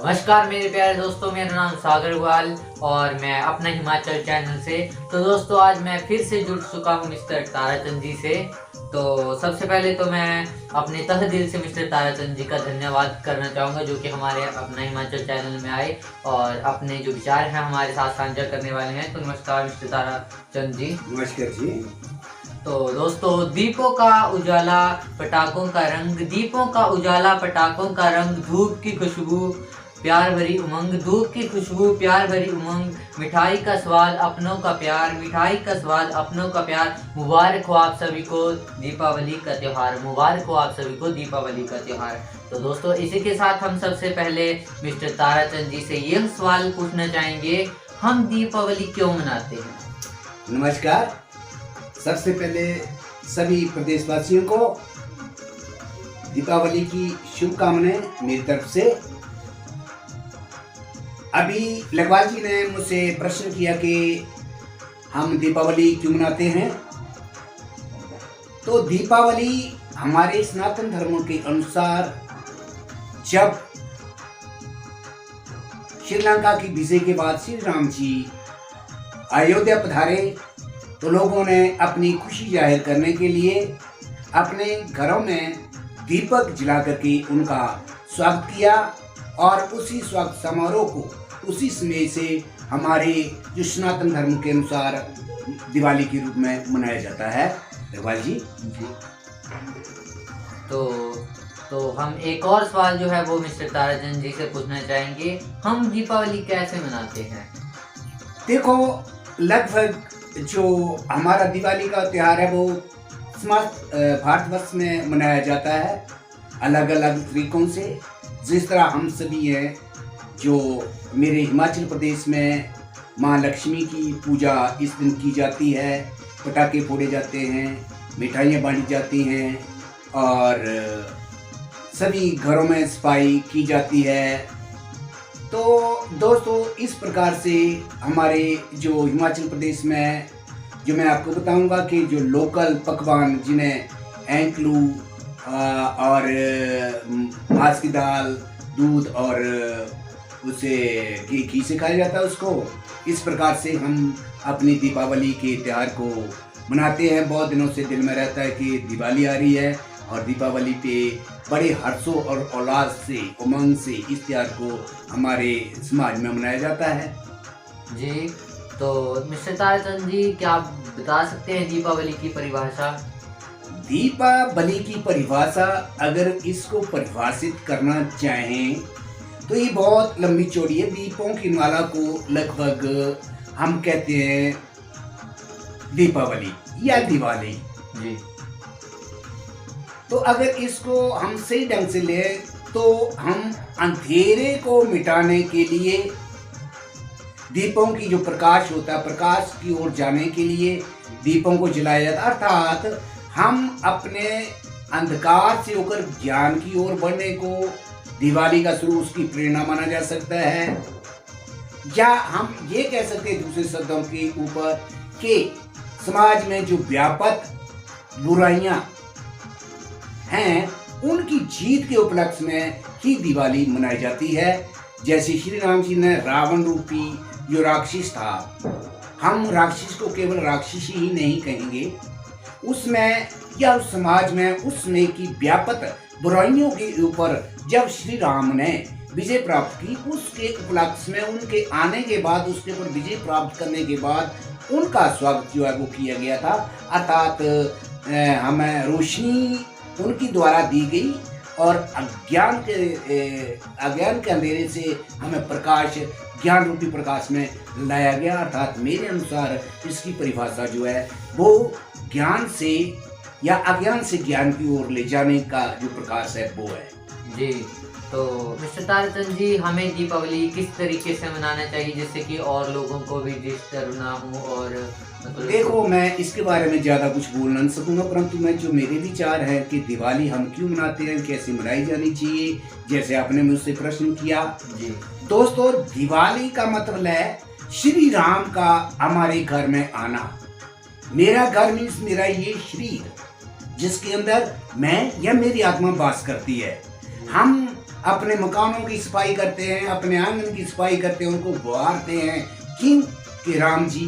नमस्कार मेरे प्यारे दोस्तों, मेरा नाम सागर ग्वाल और मैं अपना हिमाचल चैनल से। तो दोस्तों आज मैं फिर से जुड़ चुका हूँ मिस्टर ताराचंद जी से। तो सबसे पहले तो मैं अपने तहे दिल से मिस्टर ताराचंद जी का धन्यवाद करना चाहूँगा, जो कि हमारे अपना हिमाचल चैनल में आए और अपने जो विचार हैं हमारे साथ साझा करने वाले हैं। तो नमस्कार मिस्टर ताराचंद जी। नमस्कार जी। तो दोस्तों, दीपों का उजाला पटाखों का रंग, दीपों का उजाला पटाखों का रंग, धूप की खुशबू प्यार भरी उमंग, धूप की खुशबू प्यार भरी उमंग, मिठाई का स्वाद अपनों का प्यार, मिठाई का स्वाद अपनों का प्यार। मुबारक हो आप सभी को दीपावली का त्योहार, मुबारक हो आप सभी को दीपावली का त्योहार। तो दोस्तों इसी के साथ हम सबसे पहले मिस्टर ताराचंद जी से यह सवाल पूछना चाहेंगे, हम दीपावली क्यों मनाते हैं? नमस्कार। सबसे पहले सभी प्रदेशवासियों को दीपावली की शुभकामनाएं मेरी तरफ से। अभी लखवाल जी ने मुझसे प्रश्न किया कि हम दीपावली क्यों मनाते हैं। तो दीपावली हमारे सनातन धर्म के अनुसार जब श्रीलंका की विजय के बाद श्री राम जी अयोध्या पधारे तो लोगों ने अपनी खुशी जाहिर करने के लिए अपने घरों में दीपक जला करके उनका स्वागत किया और उसी स्वागत समारोह को उसी समय से हमारे जो सनातन धर्म के अनुसार दिवाली के रूप में मनाया जाता है। रघुवाल जी जी तो हम एक और सवाल जो है वो मिस्टर ताराचंद जी से पूछना चाहेंगे, हम दीपावली कैसे मनाते हैं? देखो, लगभग जो हमारा दिवाली का त्यौहार है वो समस्त भारतवर्ष में मनाया जाता है अलग अलग तरीकों से। जिस तरह हम सभी हैं, जो मेरे हिमाचल प्रदेश में माँ लक्ष्मी की पूजा इस दिन की जाती है, पटाखे फोड़े जाते हैं, मिठाइयाँ बांटी जाती हैं और सभी घरों में सफाई की जाती है। तो दोस्तों इस प्रकार से हमारे जो हिमाचल प्रदेश में जो मैं आपको बताऊंगा कि जो लोकल पकवान जिन्हें एंकलू और मांस की दाल, दूध और उसे घी से खाया जाता है, उसको इस प्रकार से हम अपनी दीपावली के त्यौहार को मनाते हैं। बहुत दिनों से दिल में रहता है कि दिवाली आ रही है और दीपावली पे बड़े हर्षों और उल्लास से उमंग से इस त्यौहार को हमारे समाज में मनाया जाता है। जी, तो मिस्टर ताराचंद जी क्या आप बता सकते हैं दीपावली की परिभाषा? दीपावली की परिभाषा अगर इसको परिभाषित करना चाहें तो ये बहुत लंबी चौड़ी है। दीपों की माला को लगभग हम कहते हैं दीपावली या दिवाली जी। तो अगर इसको हम सही ढंग से लें तो हम अंधेरे को मिटाने के लिए दीपों की जो प्रकाश होता है, प्रकाश की ओर जाने के लिए दीपों को जलाया जाता है। अर्थात हम अपने अंधकार से होकर ज्ञान की ओर बढ़ने को दिवाली का शुरू उसकी प्रेरणा माना जा सकता है। या हम ये कह सकते हैं दूसरे शब्दों के ऊपर कि समाज में जो व्यापक बुराइयां हैं उनकी जीत के उपलक्ष्य में ही दिवाली मनाई जाती है। जैसे श्री राम जी ने रावण रूपी जो राक्षस था, हम राक्षस को केवल राक्षस ही नहीं कहेंगे, उसमें या उस समाज में उसमें की व्यापक बुराइयों के ऊपर जब श्री राम ने विजय प्राप्त की, उसके उपलक्ष्य में उनके आने के बाद, उसके ऊपर विजय प्राप्त करने के बाद उनका स्वागत जो है वो किया गया था। अर्थात हमें रोशनी उनकी द्वारा दी गई और अज्ञान के अंधेरे से हमें प्रकाश, ज्ञान रूपी प्रकाश में लाया गया। अर्थात मेरे अनुसार इसकी परिभाषा जो है वो ज्ञान से या अज्ञान से ज्ञान की ओर ले जाने का जो प्रकाश है वो है। जी, तो मिस्टर ताराचंद जी हमें दीपावली किस तरीके से मनाना चाहिए जिससे कि और लोगों को भी डिस्टर्ब ना हो? और देखो, मैं इसके बारे में ज़्यादा कुछ बोल नहीं सकूंगा, परंतु मैं जो मेरे विचार है कि दिवाली हम क्यों मनाते हैं, कैसे मनाई जानी चाहिए, जैसे आपने मुझसे प्रश्न किया। जी दोस्तों, दिवाली का मतलब है श्री राम का हमारे घर में आना। मेरा घर मीन्स मेरा ये शरीर जिसके अंदर मैं या मेरी आत्मा वास करती है। हम अपने मकानों की सफाई करते हैं, अपने आंगन की सफाई करते हैं, उनको बुहारते हैं क्यों कि राम जी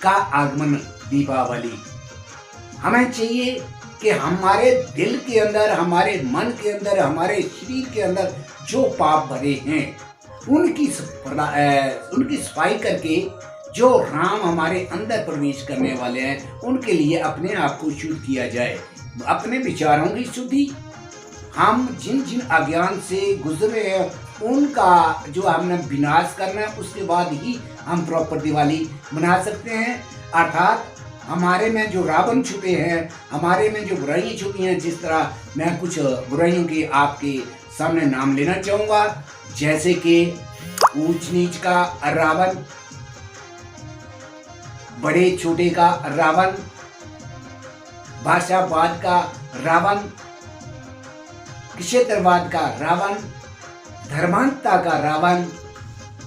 का आगमन दीपावली। हमें चाहिए कि हमारे दिल के अंदर, हमारे मन के अंदर, हमारे शरीर के अंदर जो पाप भरे हैं उनकी सफाई करके जो राम हमारे अंदर प्रवेश करने वाले हैं उनके लिए अपने आप को शुद्ध किया जाए। अपने विचारों की शुद्धि, हम जिन जिन अज्ञान से गुजरे हैं उनका जो हमने विनाश करना है, उसके बाद ही हम प्रॉपर दिवाली मना सकते हैं। अर्थात हमारे में जो रावण छुपे हैं, हमारे में जो बुराइयाँ छुपी हैं, जिस तरह मैं कुछ बुराइयों के आपके सामने नाम लेना चाहूँगा, जैसे कि ऊंच नीच का रावण, बड़े छोटे का रावण, भाषावाद का रावण, क्षेत्रवाद का रावण, धर्मांधता का रावण,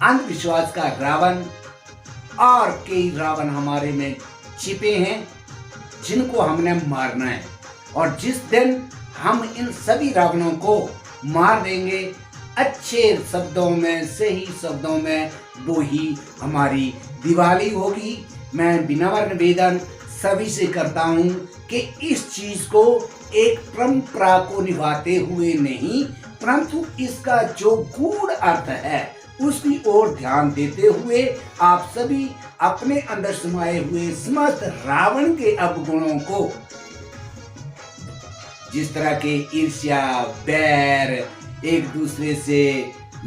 अंधविश्वास का रावण और कई रावण हमारे में छिपे हैं जिनको हमने मारना है। और जिस दिन हम इन सभी रावणों को मार देंगे अच्छे शब्दों में, सही शब्दों में, वो ही हमारी दिवाली होगी। मैं विनम्र निवेदन सभी से करता हूँ कि इस चीज को एक परंपरा को निभाते हुए नहीं, परंतु इसका जो गूढ़ अर्थ है उसकी ओर ध्यान देते हुए आप सभी अपने अंदर समाये हुए समस्त रावण के अवगुणों को, जिस तरह के ईर्ष्या, बैर, एक दूसरे से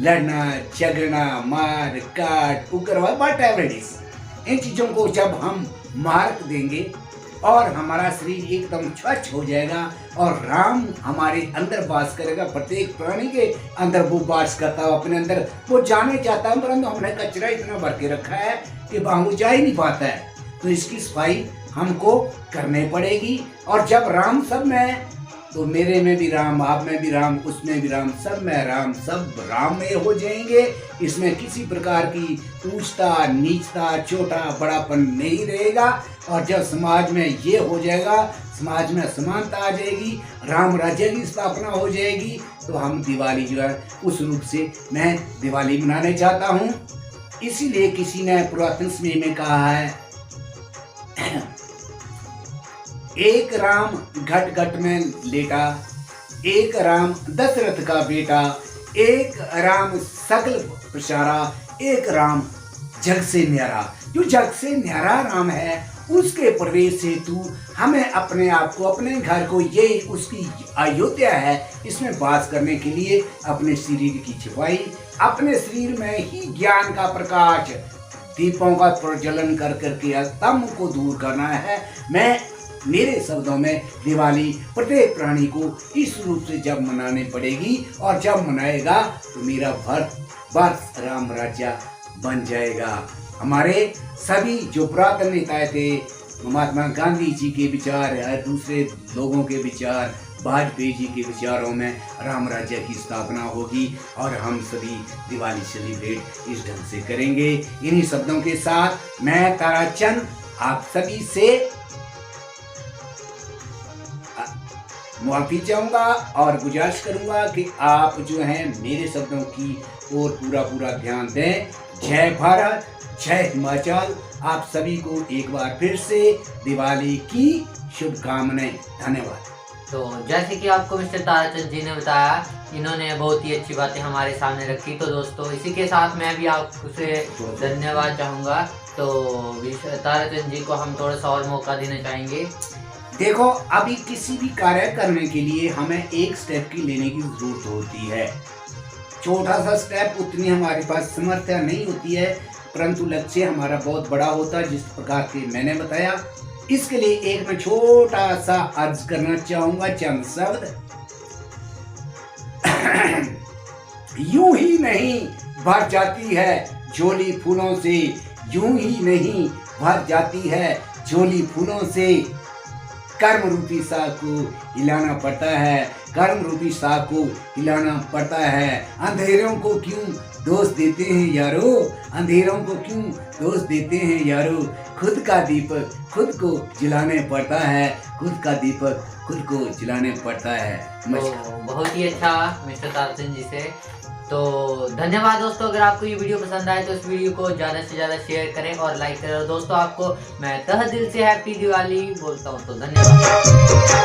लड़ना झगड़ना, मार काट, उग्रवाद, व्हाटएवर इट इज, इन चीजों को जब हम मार देंगे और हमारा शरीर एकदम स्वच्छ हो जाएगा और राम हमारे अंदर वास करेगा। प्रत्येक प्राणी के अंदर वो वास करता है, अपने अंदर वो जाने चाहता है, परंतु हमने कचरा इतना भर के रखा है कि वहां वो जा ही नहीं पाता है। तो इसकी सफाई हमको करनी पड़ेगी। और जब राम सब में, तो मेरे में भी राम, आप में भी राम, उसमें भी राम, सब में राम, सब राम में हो जाएंगे। इसमें किसी प्रकार की ऊंचता, नीचता, छोटा बड़ापन नहीं रहेगा। और जब समाज में ये हो जाएगा, समाज में समानता आ जाएगी, राम राज्य की स्थापना हो जाएगी, तो हम दिवाली जो है उस रूप से मैं दिवाली मनाने चाहता हूँ। इसीलिए किसी ने पुरातन समय में कहा है, एक राम घट घट में लेटा, एक राम दशरथ का बेटा, एक राम सकल प्रसारा, एक राम जग से न्यारा। जो जग से न्यारा राम है उसके प्रवेश हेतु हमें अपने आप को, अपने घर को, ये उसकी अयोध्या है, इसमें वास करने के लिए अपने शरीर की छिपाई, अपने शरीर में ही ज्ञान का प्रकाश, दीपों का प्रज्वलन कर करके तम को दूर करना है। मैं मेरे शब्दों में दिवाली प्रत्येक प्राणी को इस रूप से जब मनाने पड़ेगी, और जब मनाएगा तो मेरा वर्ष राम राज्य बन जाएगा। हमारे सभी जो पुरातन नेता थे, महात्मा गांधी जी के विचार, दूसरे लोगों के विचार, वाजपेयी जी के विचारों में राम राज्य की स्थापना होगी और हम सभी दिवाली सेलिब्रेट इस ढंग से करेंगे। इन्हीं शब्दों के साथ मैं ताराचंद आप सभी से माफी चाहूँगा और गुजारिश करूँगा कि आप जो हैं मेरे शब्दों की ओर पूरा ध्यान दें। जय भारत, जय हिमाचल। आप सभी को एक बार फिर से दिवाली की शुभकामनाएं। धन्यवाद। तो जैसे कि आपको मिस्टर ताराचंद जी ने बताया, इन्होंने बहुत ही अच्छी बातें हमारे सामने रखी। तो दोस्तों इसी के साथ मैं भी आपसे धन्यवाद चाहूँगा। तो ताराचंद जी को हम थोड़ा सा और मौका देना चाहेंगे। देखो, अभी किसी भी कार्य करने के लिए हमें एक स्टेप की लेने की जरूरत होती है। छोटा सा स्टेप, उतनी हमारे पास समर्थ्य नहीं होती है, परंतु लक्ष्य हमारा बहुत बड़ा होता है, जिस प्रकार के मैंने बताया। इसके लिए एक मैं छोटा सा अर्ज करना चाहूंगा, चंद शब्द। यूं ही नहीं भर जाती है झोली फूलों से, यूं ही नहीं भर जाती है झोली फूलों से। कर्म रूपी साग को हिलाना पड़ता है, कर्म रूपी साग को हिलाना पड़ता है। अंधेरों को क्यों दोष देते हैं यारो, अंधेरों को क्यों दोष देते हैं यारो। खुद का दीपक खुद को जलाने पड़ता है, खुद का दीपक खुद को जलाने पड़ता है। तो बहुत ही अच्छा मिस्टर तारसिंह जी से। तो धन्यवाद दोस्तों। अगर आपको ये वीडियो पसंद आए तो इस वीडियो को ज़्यादा से ज़्यादा शेयर करें और लाइक करें। और दोस्तों आपको मैं तहे दिल से हैप्पी दिवाली बोलता हूँ। तो धन्यवाद।